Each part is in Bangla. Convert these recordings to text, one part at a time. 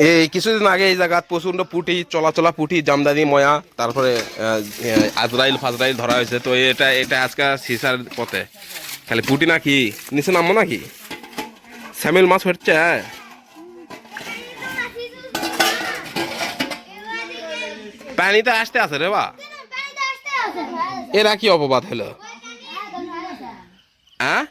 এই কিছুদিন আগে এই জায়গা প্রচন্ড পুঁটি চলাচলা পুঁটি জামদানি ময়া তারপরে আজরাইল ফাজরাইল ধরা হয়েছে। তো এটা এটা আজকে সিসার পথে খালি পুঁটি নাকি নিচে নামবো নাকি স্যামেল মাছ হচ্ছে। পানিতে আসতে আছে রে বা এরা কি অপবাদ হলো হ্যাঁ?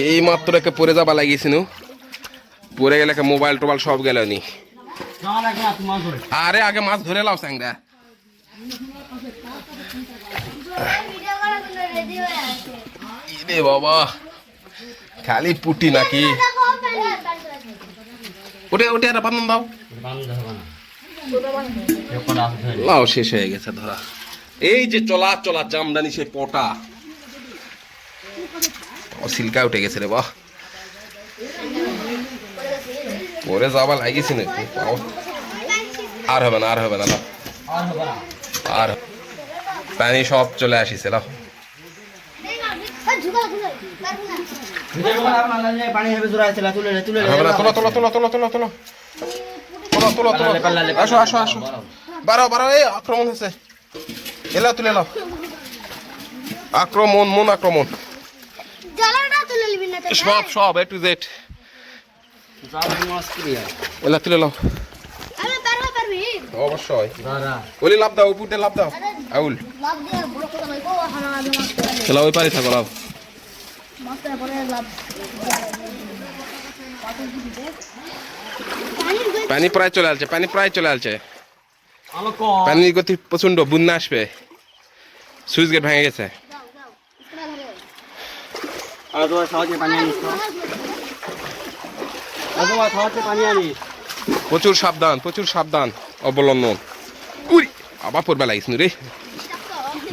এই মাত্র একে পরে যাবা লাগিয়েছিল, পরে গেলে মোবাইল টোবাইল সব গেল নি। আরে আগে মাছ ধরে লাও স্যাংরা। বাবা খালি পুটি নাকি ওটা ওটা আর বান্ধন দাও। লাও শেষ হয়ে গেছে ধরা। এই যে চলা চলা জামদানি সে পটা ও সিল্কা উঠে গেছে রে বাহ। পরে যাবা লাগিয়েছি না আর হবে না আর হবে না আর পানি সব চলে আসিছে লাও। আসো আসো আসো বারো বারো এই আক্রমণ হয়েছে এলা তুলে নাও। আক্রমণ মন আক্রমণ সব সব এ টু জেড এলা তুলে নাও। অবশ্যই ওলি লাভ দাও উপর দিয়ে লাভ দাও আউল চলো ওই পারে থাকো লাভ। পানি প্রায় চলে আসছে পানি প্রায় চলে আসছে পানির গতি প্রচন্ড বন্যা আসবে। সুইচ গেট ভেঙে গেছে। প্রচুর সাবধান প্রচুর সাবধান অবলম্বন। উই আবার পড়বে লাগিস রে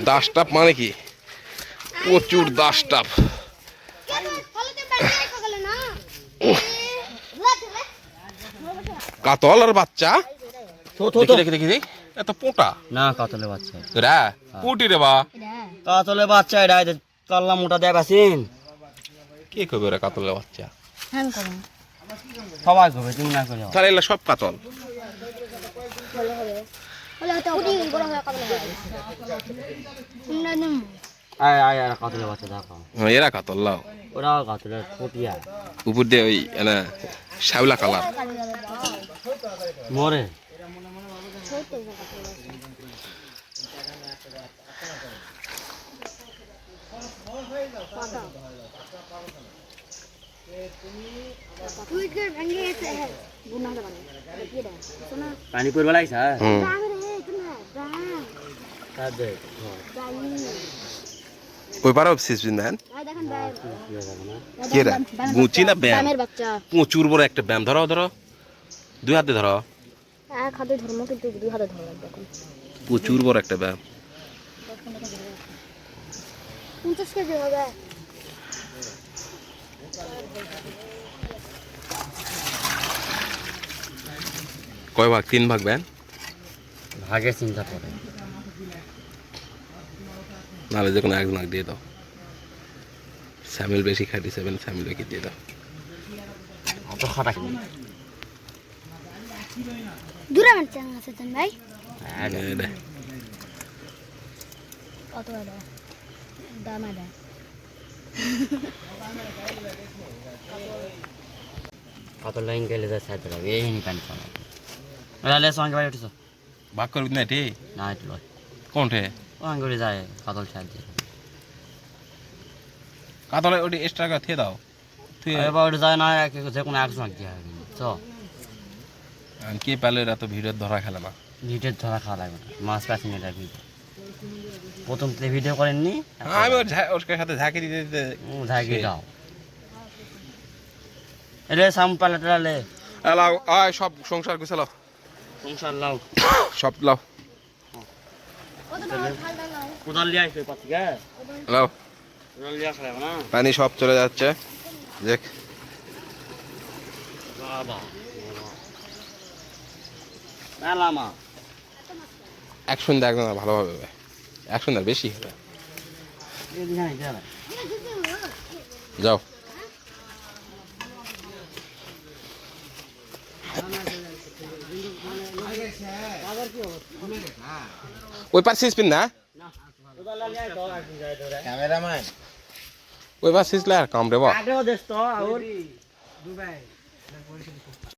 দাস টাপ মানে কি প্রচুর দাস টাপ। কাতল আর বাচ্চা দেখি দেখি দেখি এত পোটা না কাতলের বাচ্চা রা পুটি রে বা কাতলের বাচ্চা এটা কাল্লা মোটা দেখ আছেন কে কবে রে কাতলের বাচ্চা সবাই কবে তুমি না করে তাহলে এগুলো সব কাতল। আয় আয় আর কাতলের বাচ্চা দেখো এরা কাতল লাও ওরাও কাতলের ফুটিয়া উপর দিয়ে ওই না শ্যাওলা কালার মরে পানি পড়বে লাগছে ওই পারো সিসবিন দেন কে রে গুচি না ব্যায়াম প্রচুর বড় একটা ব্যায়াম ধরো ধরো দুই হাতে ধরো এক হাতে ধরবো কিন্তু দুই হাতে ধরো দেখুন প্রচুর বড় একটা ব্যায়াম 50 কেজি হবে। কয় ভাগ 3 ভাগ ব্যান ভাগে চিন্তা করে নাহলে যে কোনো এক ভাগ দিয়ে দাও। স্যামিল বেশি খাটি সেভেন স্যামিল কি দিয়ে দাও অত খাটা কি দূরে মারছেন আছে ভাই কত দাম আদা কত লাইন গেলে যা সাইতে লাগে এই নি পানি পানা রালে সঙ্গে বাইরে উঠছো ভাগ করবি না এটি না এটা লয় কোনটে ওখান করে যায় কাতল সাইতে কাতলে ওটি এক্সট্রা করে থিয়ে দাও তুই এবার ওটা যায় না যে কোনো একশো আঁক দিয়ে হবে চ কে পেলে এরা তো ভিড়ের ধরা খেলে না ভিডিও ধরা খাওয়া লাগবে না মাছ পাচ্ছি না ভিডিও প্রথম তো ভিডিও করেননি আমি ওর সাথে ঝাঁকি দিতে দিতে ঝাঁকি দাও এরে সাম পালাটালে লাও আয় সব সংসার গুছালাও সংসার লাও সব লাও কোদাল লিয়ে আসবে পাচ্ছি গা লাও কোদাল লিয়ে আসলে না পানি সব চলে যাচ্ছে দেখ বাবা মেলা মা অ্যাকশন দেখ না ভালোভাবে অ্যাকশন আর বেশি হবে যাও ওই পার সিজ পিন না ক্যামেরাম্যান ওই পার সিজলে আর কাম রে বা আগে দেশ তো আর